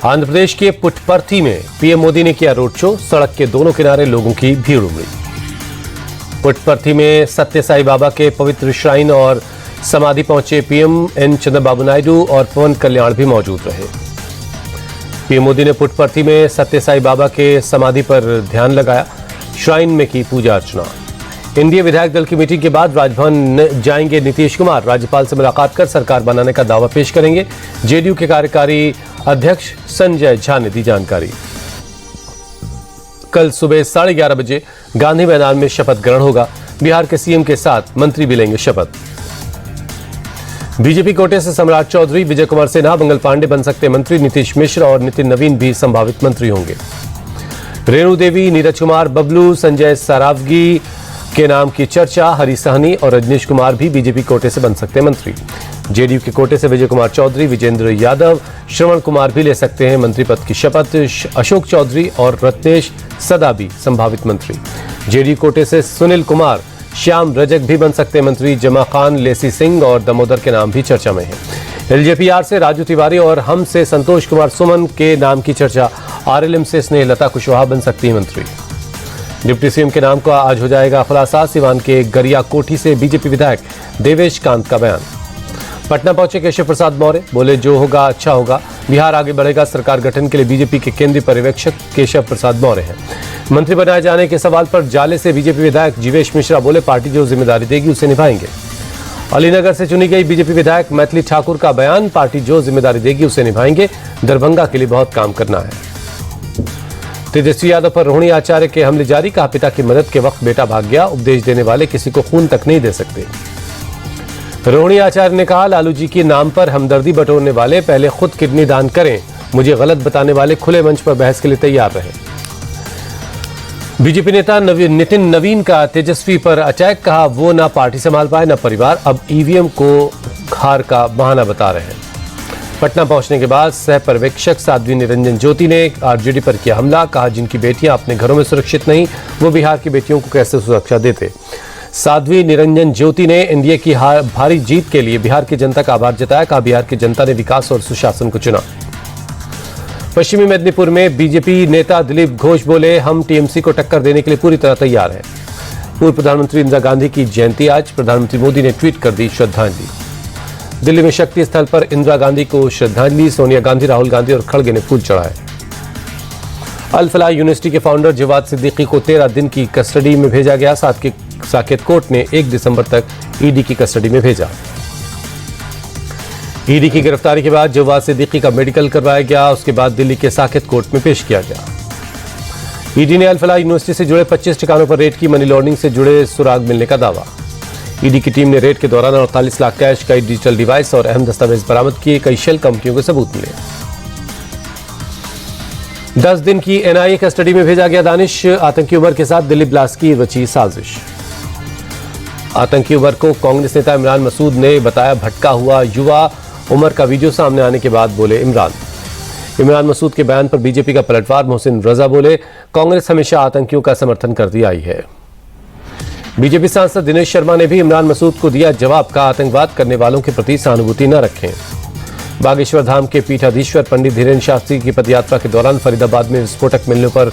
आंध्र प्रदेश के पुट्टपर्थी में पीएम मोदी ने किया रोड शो। सड़क के दोनों किनारे लोगों की भीड़ उमड़ी। पुट्टपर्थी में सत्य साई बाबा के पवित्र श्राइन और समाधि पहुंचे पीएम एन चंद्रबाबू नायडू और पवन कल्याण भी मौजूद रहे। पीएम मोदी ने पुट्टपर्थी में सत्य साई बाबा के समाधि पर ध्यान लगाया, श्राइन में की पूजा अर्चना। एनडीए विधायक दल की मीटिंग के बाद राजभवन जाएंगे नीतीश कुमार। राज्यपाल से मुलाकात कर सरकार बनाने का दावा पेश करेंगे। जेडीयू के कार्यकारी अध्यक्ष संजय झा ने दी जानकारी। कल सुबह 11:30 बजे गांधी मैदान में शपथ ग्रहण होगा। बिहार के सीएम के साथ मंत्री भी लेंगे शपथ। बीजेपी कोटे से सम्राट चौधरी, विजय कुमार सिन्हा, मंगल पांडे बन सकते मंत्री। नीतीश मिश्र और नितिन नवीन भी संभावित मंत्री होंगे। रेणु देवी, नीरज कुमार, बबलू, संजय सरावगी के नाम की चर्चा। हरी सहनी और रजनीश कुमार भी बीजेपी कोटे से बन सकते मंत्री। जेडीयू के कोटे से विजय कुमार चौधरी, विजेंद्र यादव, श्रवण कुमार भी ले सकते हैं मंत्री पद की शपथ। अशोक चौधरी और रत्नेश सदा भी संभावित मंत्री। जेडीयू कोटे से सुनील कुमार, श्याम रजक भी बन सकते मंत्री। जमा खान, लेसी सिंह और दमोदर के नाम भी चर्चा में हैं। एलजेपीआर से राजू तिवारी और हम से संतोष कुमार सुमन के नाम की चर्चा। आरएलएम से स्नेहलता कुशवाहा बन सकती है मंत्री। डिप्टी सीएम के नाम का आज हो जाएगा खुलासा। सिवान के गरिया कोठी से बीजेपी विधायक देवेश कांत का बयान। पटना पहुंचे केशव प्रसाद मौर्य, बोले जो होगा अच्छा होगा, बिहार आगे बढ़ेगा। सरकार गठन के लिए बीजेपी के केंद्रीय पर्यवेक्षक केशव प्रसाद मौर्य हैं। मंत्री बनाए जाने के सवाल पर जाले से बीजेपी विधायक जीवेश मिश्रा बोले पार्टी जो जिम्मेदारी देगी उसे निभाएंगे। अलीनगर से चुनी गई बीजेपी विधायक मैथिली ठाकुर का बयान, पार्टी जो जिम्मेदारी देगी उसे निभाएंगे। दरभंगा के लिए बहुत काम करना है। तेजस्वी यादव पर रोहिणी आचार्य के हमले जारी, कहा पिता की मदद के वक्त बेटा भाग गया, उपदेश देने वाले किसी को खून तक नहीं दे सकते। रोहिणी आचार्य ने कहा लालू जी के नाम पर हमदर्दी बटोरने वाले पहले खुद किडनी दान करें, मुझे गलत बताने वाले खुले मंच पर बहस के लिए तैयार रहे। बीजेपी नेता नितिन नवीन का तेजस्वी पर अटैक, कहा वो ना पार्टी संभाल पाए ना परिवार, अब ईवीएम को हार का बहाना बता रहे हैं। पटना पहुंचने के बाद सह पर्यवेक्षक साध्वी निरंजन ज्योति ने आरजेडी पर किया हमला, कहा जिनकी बेटियां अपने घरों में सुरक्षित नहीं, वो बिहार की बेटियों को कैसे सुरक्षा देते। साध्वी निरंजन ज्योति ने एनडीए की भारी जीत के लिए बिहार की जनता का आभार जताया, कहा बिहार की जनता ने विकास और सुशासन को चुना। पश्चिमी मेदिनीपुर में बीजेपी नेता दिलीप घोष बोले हम टीएमसी को टक्कर देने के लिए पूरी तरह तैयार हैं। पूर्व प्रधानमंत्री इंदिरा गांधी की जयंती आज, प्रधानमंत्री मोदी ने ट्वीट कर दी श्रद्धांजलि। दिल्ली में शक्ति स्थल पर इंदिरा गांधी को श्रद्धांजलि, सोनिया गांधी, राहुल गांधी और खड़गे ने फूल चढ़ाए। अल फलाह यूनिवर्सिटी के फाउंडर जवाद सिद्दीकी को 13 दिन की कस्टडी में भेजा गया। साकेत कोर्ट ने 1 दिसंबर तक ईडी की कस्टडी में भेजा। ईडी की गिरफ्तारी के बाद जवाद सिद्दीकी का मेडिकल करवाया गया, उसके बाद दिल्ली के साकेत कोर्ट में पेश किया गया। ईडी ने अल फलाह यूनिवर्सिटी से जुड़े 25 ठिकानों पर रेड की, मनी लॉन्ड्रिंग से जुड़े सुराग मिलने का दावा। ईडी की टीम ने रेड के दौरान 48 लाख कैश, कई डिजिटल डिवाइस और अहम दस्तावेज बरामद किए। कई शेल कंपनियों के सबूत मिले। 10 दिन की एनआईए कस्टडी में भेजा गया दानिश, आतंकी उमर के साथ दिल्ली ब्लास्ट की रची साजिश। आतंकी उमर को कांग्रेस नेता इमरान मसूद ने बताया भटका हुआ युवा। उमर का वीडियो सामने आने के बाद बोले इमरान मसूद के बयान पर बीजेपी का पलटवार। मोहसिन रजा बोले कांग्रेस हमेशा आतंकियों का समर्थन करती आई है। बीजेपी सांसद दिनेश शर्मा ने भी इमरान मसूद को दिया जवाब, का आतंकवाद करने वालों के प्रति सहानुभूति न रखें। बागेश्वर धाम के पीठाधीश्वर पंडित धीरेन्द्र शास्त्री की पदयात्रा के दौरान फरीदाबाद में विस्फोटक मिलने पर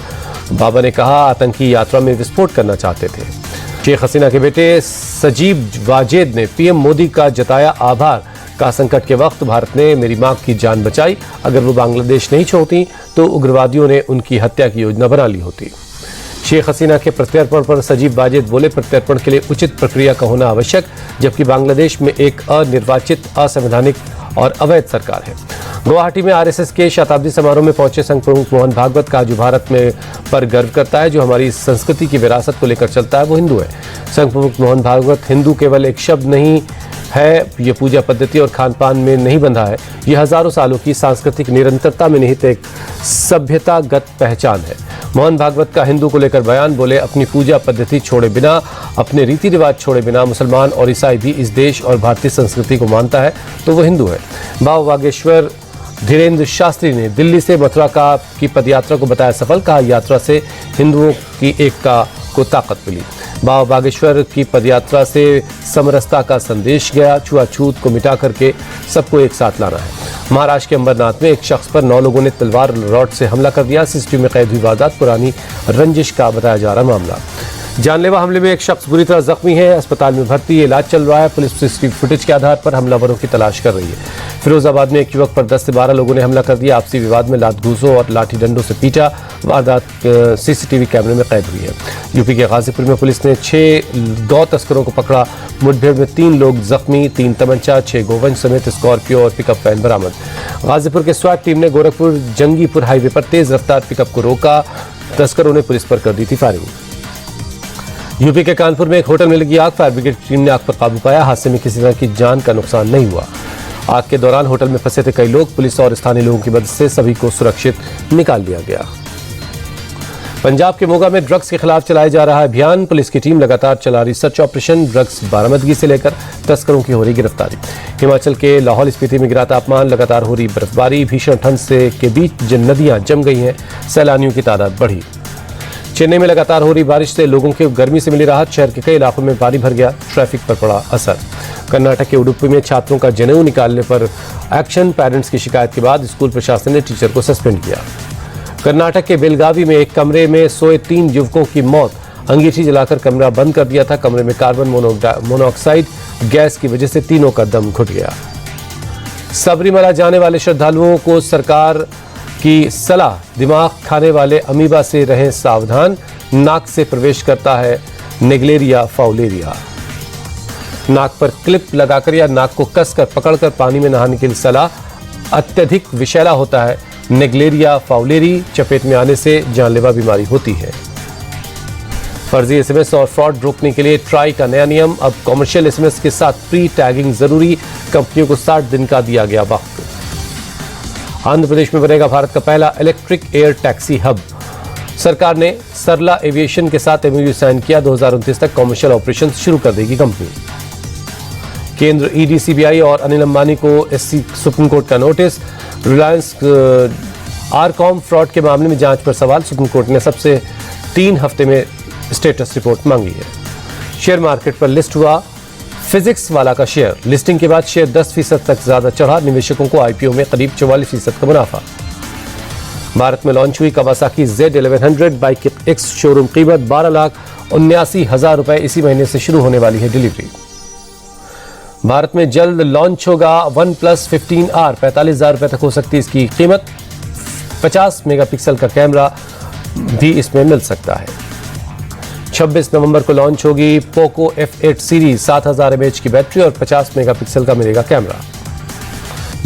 बाबा ने कहा आतंकी यात्रा में विस्फोट करना चाहते थे। शेख हसीना के बेटे सजीब वाजेद ने पीएम मोदी का जताया आभार, का संकट के वक्त भारत ने मेरी मां की जान बचाई, अगर वो बांग्लादेश नहीं छोड़ती तो उग्रवादियों ने उनकी हत्या की योजना बना ली होती। शेख हसीना के प्रत्यर्पण पर सजीब वाजेद बोले प्रत्यर्पण के लिए उचित प्रक्रिया का होना आवश्यक, जबकि बांग्लादेश में एक अनिर्वाचित, असंवैधानिक और अवैध सरकार है। गुवाहाटी में आरएसएस के शताब्दी समारोह में पहुंचे संघ प्रमुख मोहन भागवत का जो भारत में पर गर्व करता है, जो हमारी संस्कृति की विरासत को लेकर चलता है, वो हिंदू है। संघ प्रमुख मोहन भागवत हिंदू केवल एक शब्द नहीं है, ये पूजा पद्धति और खान पान में नहीं बंधा है, ये हजारों सालों की सांस्कृतिक निरंतरता में निहित एक सभ्यतागत पहचान है। मोहन भागवत का हिंदू को लेकर बयान, बोले अपनी पूजा पद्धति छोड़े बिना, अपने रीति रिवाज छोड़े बिना मुसलमान और ईसाई भी इस देश और भारतीय संस्कृति को मानता है तो वो हिंदू है। बाबा बागेश्वर धीरेन्द्र शास्त्री ने दिल्ली से मथुरा की पदयात्रा को बताया सफल, कहा यात्रा से हिंदुओं की एकता को ताकत मिली। बाबा बागेश्वर की पदयात्रा से समरसता का संदेश गया। छुआछूत को मिटा करके सबको एक साथ लाना है। महाराष्ट्र के अंबरनाथ में एक शख्स पर 9 लोगों ने तलवार रॉड से हमला कर दिया। सीसीटीवी में कैद हुई वारदात पुरानी रंजिश का बताया जा रहा मामला। जानलेवा हमले में एक शख्स बुरी तरह जख्मी है, अस्पताल में भर्ती, इलाज चल रहा है। पुलिस सीसीटीवी फुटेज के आधार पर हमलावरों की तलाश कर रही है। फिरोजाबाद में एक युवक पर 10 से 12 लोगों ने हमला कर दिया। आपसी विवाद में लात घूसों और लाठी डंडों से पीटा। वारदात सीसीटीवी कैमरे में कैद हुई है। यूपी के गाजीपुर में पुलिस ने 6 गौ तस्करों को पकड़ा। मुठभेड़ में 3 लोग जख्मी, 3 तमंचा, 6 गोवंश समेत स्कॉर्पियो और पिकअप वैन बरामद। गाजीपुर के स्वाट टीम ने गोरखपुर जंगीपुर हाईवे पर तेज रफ्तार पिकअप को रोका। तस्करों ने पुलिस पर कर दी थी फायरिंग। यूपी के कानपुर में एक होटल में लगी आग। फायर ब्रिगेड टीम ने आग पर काबू पाया। हादसे में किसी तरह की जान का नुकसान नहीं हुआ। आग के दौरान होटल में फंसे थे कई लोग। पुलिस और स्थानीय लोगों की मदद से सभी को सुरक्षित निकाल लिया गया। पंजाब के मोगा में ड्रग्स के खिलाफ चलाया जा रहा अभियान। पुलिस की टीम लगातार चला रही सर्च ऑपरेशन। ड्रग्स बरामदगी से लेकर तस्करों की हो रही गिरफ्तारी। हिमाचल के लाहौल स्पीति में गिरा तापमान, लगातार हो रही बर्फबारी। भीषण ठंड से के बीच जिन नदियां जम गई हैं, सैलानियों की तादाद बढ़ी। चेन्नई में लगातार हो रही बारिश से लोगों के गर्मी से मिली राहत। शहर के कई इलाकों में पानी भर गया, ट्रैफिक पर पड़ा असर। कर्नाटक के उडुपी में छात्रों का जनेऊ निकालने पर एक्शन। पेरेंट्स की शिकायत के बाद स्कूल प्रशासन ने टीचर को सस्पेंड किया। कर्नाटक के बेलगावी में एक कमरे में सोए 3 युवकों की मौत। अंगीठी जलाकर कमरा बंद कर दिया था। कमरे में कार्बन मोनोऑक्साइड गैस की वजह से तीनों का दम घुट गया। सबरीमला जाने वाले श्रद्धालुओं को सरकार की सलाह, दिमाग खाने वाले अमीबा से रहें सावधान। नाक से प्रवेश करता है नेग्लेरिया फाउलेरिया। नाक पर क्लिप लगाकर या नाक को कसकर पकड़कर पानी में नहाने की सलाह। अत्यधिक विषैला होता है नेग्लेरिया फाउलेरी। चपेट में आने से जानलेवा बीमारी होती है। फर्जी एसएमएस और फ्रॉड रोकने के लिए ट्राई का नया नियम। अब कॉमर्शियल एसएमएस के साथ प्री टैगिंग जरूरी। कंपनियों को 60 दिन का दिया गया वक्त। आंध्र प्रदेश में बनेगा भारत का पहला इलेक्ट्रिक एयर टैक्सी हब। सरकार ने सरला एविएशन के साथ एमओयू साइन किया। 2029 तक कॉमर्शियल ऑपरेशन शुरू कर देगी कंपनी। केंद्र ईडी, सीबीआई और अनिल अंबानी को एससी सुप्रीम कोर्ट का नोटिस। रिलायंस आरकॉम फ्रॉड के मामले में जांच पर सवाल। सुप्रीम कोर्ट ने सबसे 3 हफ्ते में स्टेटस रिपोर्ट मांगी है। शेयर मार्केट पर लिस्ट हुआ फिजिक्स वाला का शेयर। लिस्टिंग के बाद शेयर 10% तक ज्यादा चढ़ा। निवेशकों को आईपीओ में करीब 44% का मुनाफा। भारत में लॉन्च हुई कावासाकी Z1100 बाइक की एक्स शोरूम कीमत 12,79,000 रुपए। इसी महीने से शुरू होने वाली है डिलीवरी। भारत में जल्द लॉन्च होगा OnePlus 15R। 45,000 रुपए तक हो सकती है इसकी कीमत। 50 मेगापिक्सल का कैमरा भी इसमें मिल सकता है। 26 नवंबर को लॉन्च होगी पोको F8 सीरीज। 7000 mAh की बैटरी और 50 मेगापिक्सल का मिलेगा कैमरा।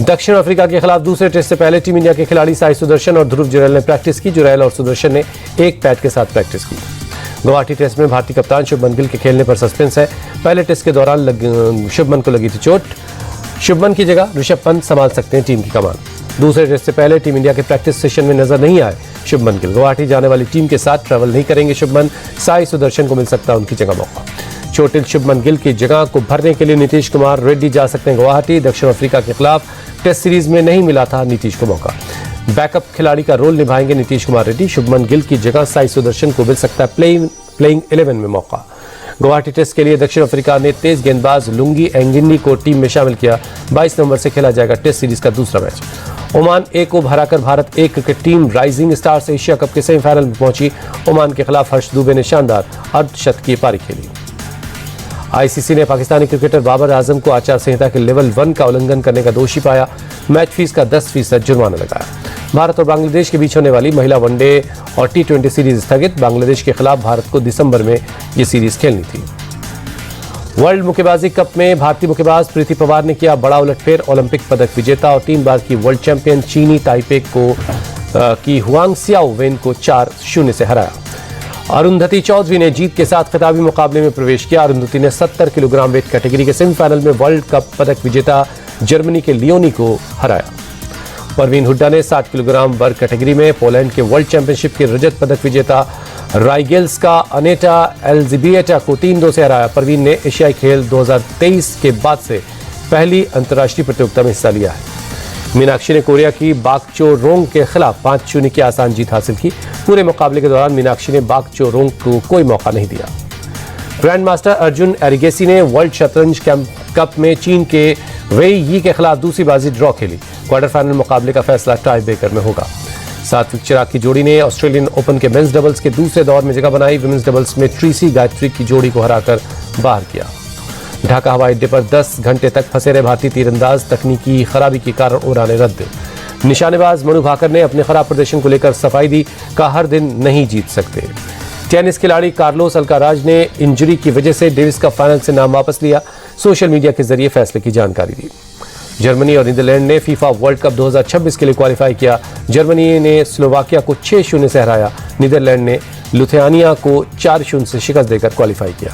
दक्षिण अफ्रीका के खिलाफ दूसरे टेस्ट से पहले टीम इंडिया के खिलाड़ी साई सुदर्शन और ध्रुव जुरैल ने प्रैक्टिस की। जुरैल और सुदर्शन ने एक पैड के साथ प्रैक्टिस की। गुवाहाटी टेस्ट में भारतीय कप्तान शुभमन गिल के खेलने पर सस्पेंस है। पहले टेस्ट के दौरान शुभमन को लगी थी चोट। शुभमन की जगह ऋषभ पंत संभाल सकते हैं टीम की कमान। दूसरे टेस्ट से पहले टीम इंडिया के प्रैक्टिस सेशन में नजर नहीं आए शुभमन गिल। गुवाहाटी जाने वाली टीम के साथ ट्रैवल नहीं करेंगे शुभमन। साई सुदर्शन को मिल सकता है उनकी जगह मौका। चोटिल शुभमन गिल की जगह को भरने के लिए नीतीश कुमार रेड्डी जा सकते हैं गुवाहाटी। दक्षिण अफ्रीका के खिलाफ टेस्ट सीरीज में नहीं मिला था नीतीश को मौका। बैकअप खिलाड़ी का रोल निभाएंगे नीतीश कुमार रेड्डी। शुभमन गिल की जगह साई सुदर्शन को मिल सकता है प्लेइंग 11 में मौका। गुवाहाटी टेस्ट के लिए दक्षिण अफ्रीका ने तेज गेंदबाज लुंगी एंगिनी को टीम में शामिल किया। 22 नवंबर से खेला जाएगा टेस्ट सीरीज का दूसरा मैच। ओमान ए को हराकर Bharat A cricket team Rising Stars Asia Cup के सेमीफाइनल में पहुंची। ओमान के खिलाफ हर्ष दुबे ने शानदार अर्धशतकीय पारी खेली। आईसीसी ने पाकिस्तानी क्रिकेटर बाबर आजम को आचार संहिता के लेवल 1 का उल्लंघन करने का दोषी पाया। मैच फीस का 10% जुर्माना लगाया। भारत और बांग्लादेश के बीच होने वाली महिला वनडे और T20 सीरीज स्थगित। बांग्लादेश के खिलाफ भारत को दिसंबर में ये सीरीज खेलनी थी। वर्ल्ड मुक्केबाजी कप में भारतीय मुक्केबाज प्रीति पवार ने किया बड़ा उलटफेर। ओलंपिक पदक विजेता और 3 बार की वर्ल्ड चैंपियन चीनी ताइपे की हुआंग सियाओ वेन को 4-0 से हराया। अरुंधति चौधरी ने जीत के साथ खिताबी मुकाबले में प्रवेश किया। अरुंधति ने 70 किलोग्राम वेट कैटेगरी के सेमीफाइनल में वर्ल्ड कप पदक विजेता जर्मनी के लियोनी को हराया। परवीन हुड्डा ने 60 किलोग्राम वर्ग कैटेगरी में पोलैंड के वर्ल्ड चैंपियनशिप के रजत पदक विजेता राइगेल्स का अनेटा एल्जिबिएटा को 3-2 से हराया। परवीन ने एशियाई खेल 2023 के बाद से पहली अंतर्राष्ट्रीय प्रतियोगिता में हिस्सा लिया है। मीनाक्षी ने कोरिया की बाक चो रोंग के खिलाफ 5-0 की आसान जीत हासिल की। पूरे मुकाबले के दौरान मीनाक्षी ने बाक चो रोंग को कोई मौका नहीं दिया। ग्रैंड मास्टर अर्जुन एरिगेसी ने वर्ल्ड शतरंज कप में चीन के वेई यी के खिलाफ दूसरी बाजी ड्रॉ खेली। क्वार्टर फाइनल मुकाबले का फैसला टाई ब्रेकर में होगा। सात्विक चिराग की जोड़ी ने ऑस्ट्रेलियन ओपन के मेंस डबल्स के दूसरे दौर में जगह बनाई। विमेंस डबल्स में ट्रीसी गायत्री की जोड़ी को हराकर बाहर किया। ढाका हवाई अड्डे पर 10 घंटे तक फंसे रहे भारतीय तीरंदाज तकनीकी खराबी के कारण उड़ाने रद्द। निशानेबाज मनु भाकर ने अपने खराब प्रदर्शन को लेकर सफाई दी, कहा हर दिन नहीं जीत सकते। टेनिस खिलाड़ी कार्लोस अल्काराज ने इंजरी की वजह से डेविस कप फाइनल से नाम वापस लिया। सोशल मीडिया के जरिए फैसले की जानकारी दी। जर्मनी और नीदरलैंड ने फीफा वर्ल्ड कप 2026 के लिए क्वालिफाई किया। जर्मनी ने स्लोवाकिया को 6-0 से हराया। नीदरलैंड ने लिथुआनिया को 4-0 से शिकस्त देकर क्वालिफाई किया।